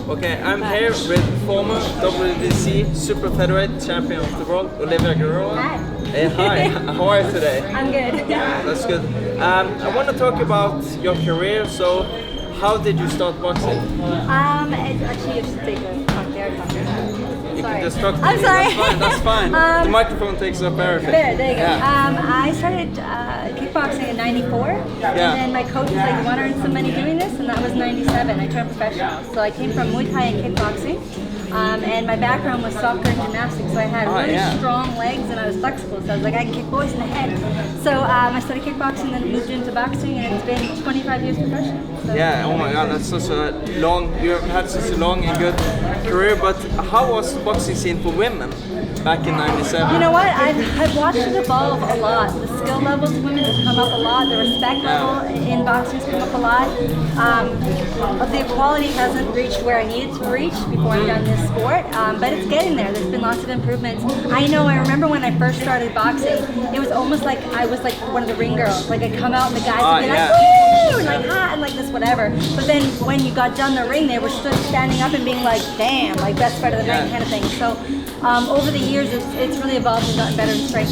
Okay, I'm here with former WBC super featherweight champion of the world, Olivia Gerula. Hi. Hey, hi. How are you today? I'm good. That's good. I want to talk about your career. So, how did you start boxing? Actually, you should take a talk there. You Sorry. can just talk to I'm me. sorry. That's fine. The microphone takes up everything. There you go. Yeah. I started kickboxing in '94, and then my coach was like, "You want to earn some money doing this?" And that was '97. I turned professional. So I came from Muay Thai and kickboxing. And my background was soccer and gymnastics, so I had really strong legs and I was flexible, so I was like, I can kick boys in the head. So I studied kickboxing, then moved into boxing, and it's been 25 years professional. So Yeah, oh my god, that's such a long, you have had such a long and good career, but how was the boxing scene for women back in '97? You know what, I've watched it evolve a lot. The skill levels of women have come up a lot, the respect level in boxing has come up a lot. The equality hasn't reached where I needed to reach before I've done this sport, but it's getting there. There's been lots of improvements. I remember when I first started boxing, it was almost like I was like one of the ring girls. Like I'd come out and the guys would be like, woo, and like hot and like this, whatever. But then when you got done the ring, they were still standing up and being like, damn, like best fight of the night kind of thing. So over the years, it's really evolved and gotten better in strength.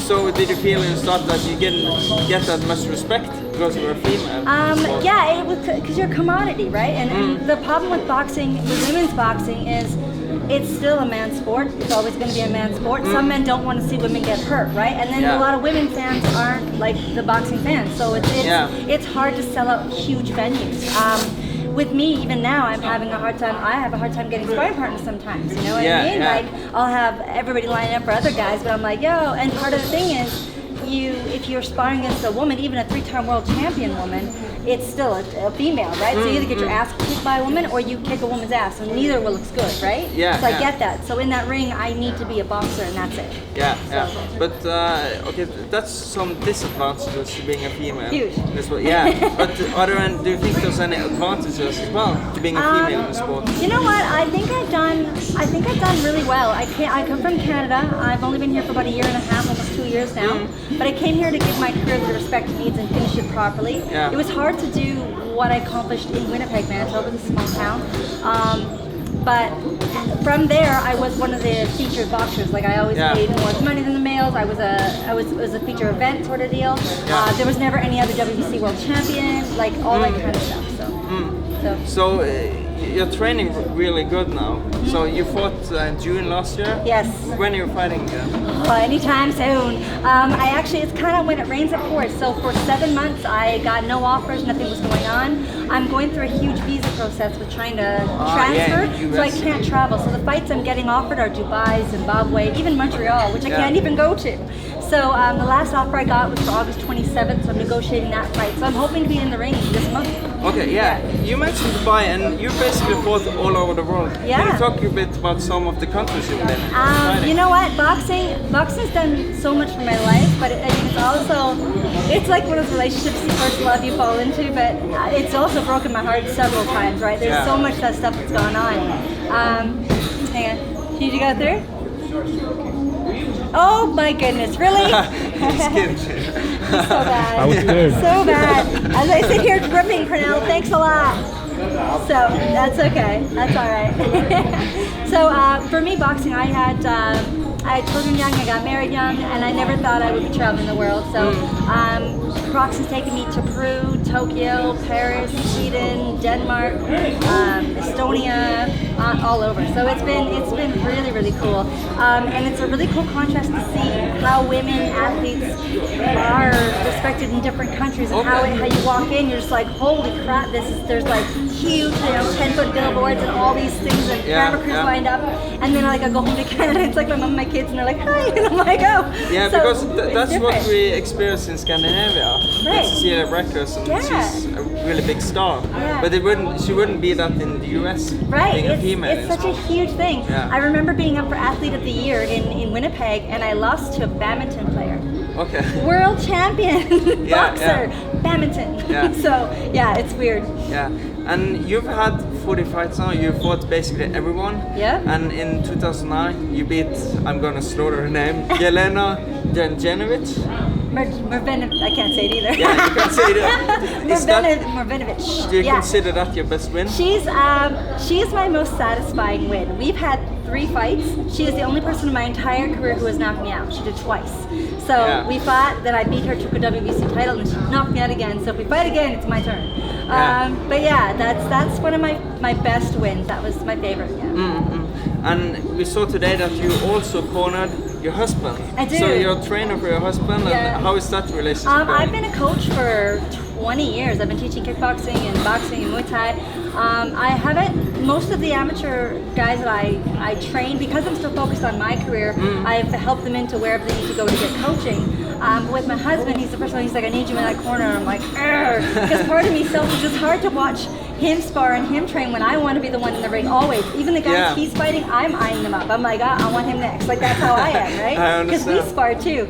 So did you feel in the start that you didn't get that much respect because you were a female? Yeah, it was because you're a commodity, right? And the problem with boxing, with women's boxing, is it's still a man's sport. It's always going to be a man's sport. Some men don't want to see women get hurt, right? And then a lot of women fans aren't like the boxing fans, so it's hard to sell out huge venues. With me, even now, I'm having a hard time. I have a hard time getting sparring partners sometimes. You know what I mean? Like I'll have everybody lining up for other guys, but I'm like, yo. And part of the thing is, if you're sparring against a woman, even a 3-time world champion woman, it's still a female, right? So you either get your ass kicked by a woman or you kick a woman's ass, and neither will looks good, right? So I get that. So in that ring, I need to be a boxer, and that's it. But okay, that's some disadvantages to being a female. Huge. But do you think there's any advantages as well to being a female in the sport? You know what? I think I've done really well. I come from Canada. I've only been here for about a year and a half, almost 2 years now. But I came here to give my career the respect it needs and finish it properly. It was hard to do what I accomplished in Winnipeg, Manitoba, the small town. But from there, I was one of the featured boxers. Like I always made more money than the males. I was a feature event sort of deal. There was never any other WBC world champion, like all that kind of stuff. So you're training really good now. So you fought in June last year? Yes. When are you fighting again? Anytime soon. It's kind of when it rains it pours. So for 7 months, I got no offers, nothing was going on. I'm going through a huge visa process with trying to transfer, so I can't travel. So the fights I'm getting offered are Dubai, Zimbabwe, even Montreal, which I can't even go to. So the last offer I got was for August 27th, so I'm negotiating that fight. So I'm hoping to be in the ring this month. Okay, you mentioned Dubai, and you basically fought all over the world. Can you talk a bit about some of the countries you've been in? You know what, boxing's done so much for my life, but it's like one of those relationships you first love you fall into, but it's also broken my heart several times, right? There's so much that stuff that's gone on. Hang on, did you go through? Oh my goodness, really? So bad. I was scared. So bad. As I sit here dripping, Cornell, thanks a lot. So that's okay. That's all right. So for me, boxing, I had children young, I got married young, and I never thought I would be traveling the world. So boxing's taken me to Peru, Tokyo, Paris, Sweden, Denmark, Estonia, all over. So it's been really, really cool. And it's a really cool contrast to see how women athletes are respected in different countries, and how you walk in, you're just like, holy crap, there's like huge, 10-foot billboards and all these things and camera crews lined up. And then I go home to Canada, it's like my mom and my kids, and they're like, hi, and I'm like, oh. Yeah, so because that's what we experience in Scandinavia. Right. Cecilia Brækhus, she's a really big star. But she wouldn't be that in the US. Right, being a female it's such a huge thing. I remember being up for Athlete of the Year in Winnipeg, and I lost to a badminton player. Okay. World champion boxer, badminton. So it's weird. And you've had 40 fights now. You fought basically everyone. And in 2009, you beat, I'm gonna slaughter her name, Jelena Janjanovic. I can't say it either. Yeah, you can say it. Is that, Mrvinovich. do you Yeah. consider that your best win? She's my most satisfying win. We've had 3 fights. She is the only person in my entire career who has knocked me out. She did twice. So Yeah. we fought, then I beat her, took her WBC title, and she knocked me out again. So if we fight again, it's my turn. But yeah, that's one of my best wins. That was my favorite. Yeah. And we saw today that you also cornered your husband. I do. So you're a trainer for your husband, Yeah. and how is that relationship going? I've been a coach for 20 years. I've been teaching kickboxing and boxing and Muay Thai. I haven't, most of the amateur guys that I train, because I'm still focused on my career, I've helped them into wherever they need to go to get coaching. With my husband, he's the first one, he's like, I need you in that corner. I'm like, because part of me selfish, it's hard to watch him spar and him train when I want to be the one in the ring always. Even the guys he's fighting, I'm eyeing them up. I'm like, I want him next. Like, that's how I am, right? Because we spar too.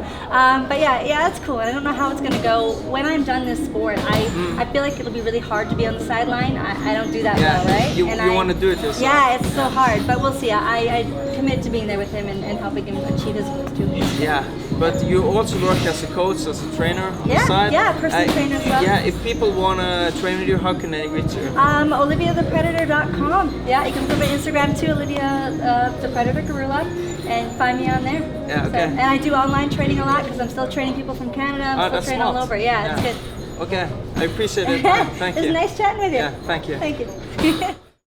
But yeah, it's cool. And I don't know how it's going to go. When I'm done this sport, I feel like it'll be really hard to be on the sideline. I don't do that well, right? You want to do it yourself. Yeah, it's so hard. But we'll see. I commit to being there with him and helping him achieve his goals too. Yeah, but you also work as a coach, as a trainer on the side. Yeah, personal trainer as well. Yeah, if people want to train with you, how can they reach you? OliviaThePredator.com. Yeah, you can put my Instagram too, Olivia the Predator Gerula, and find me on there. Yeah, okay. And I do online training a lot because I'm still training people from Canada. I'm still training all over. Yeah, it's good. Okay, I appreciate it. Thank you. It was nice chatting with you. Yeah, thank you. Thank you.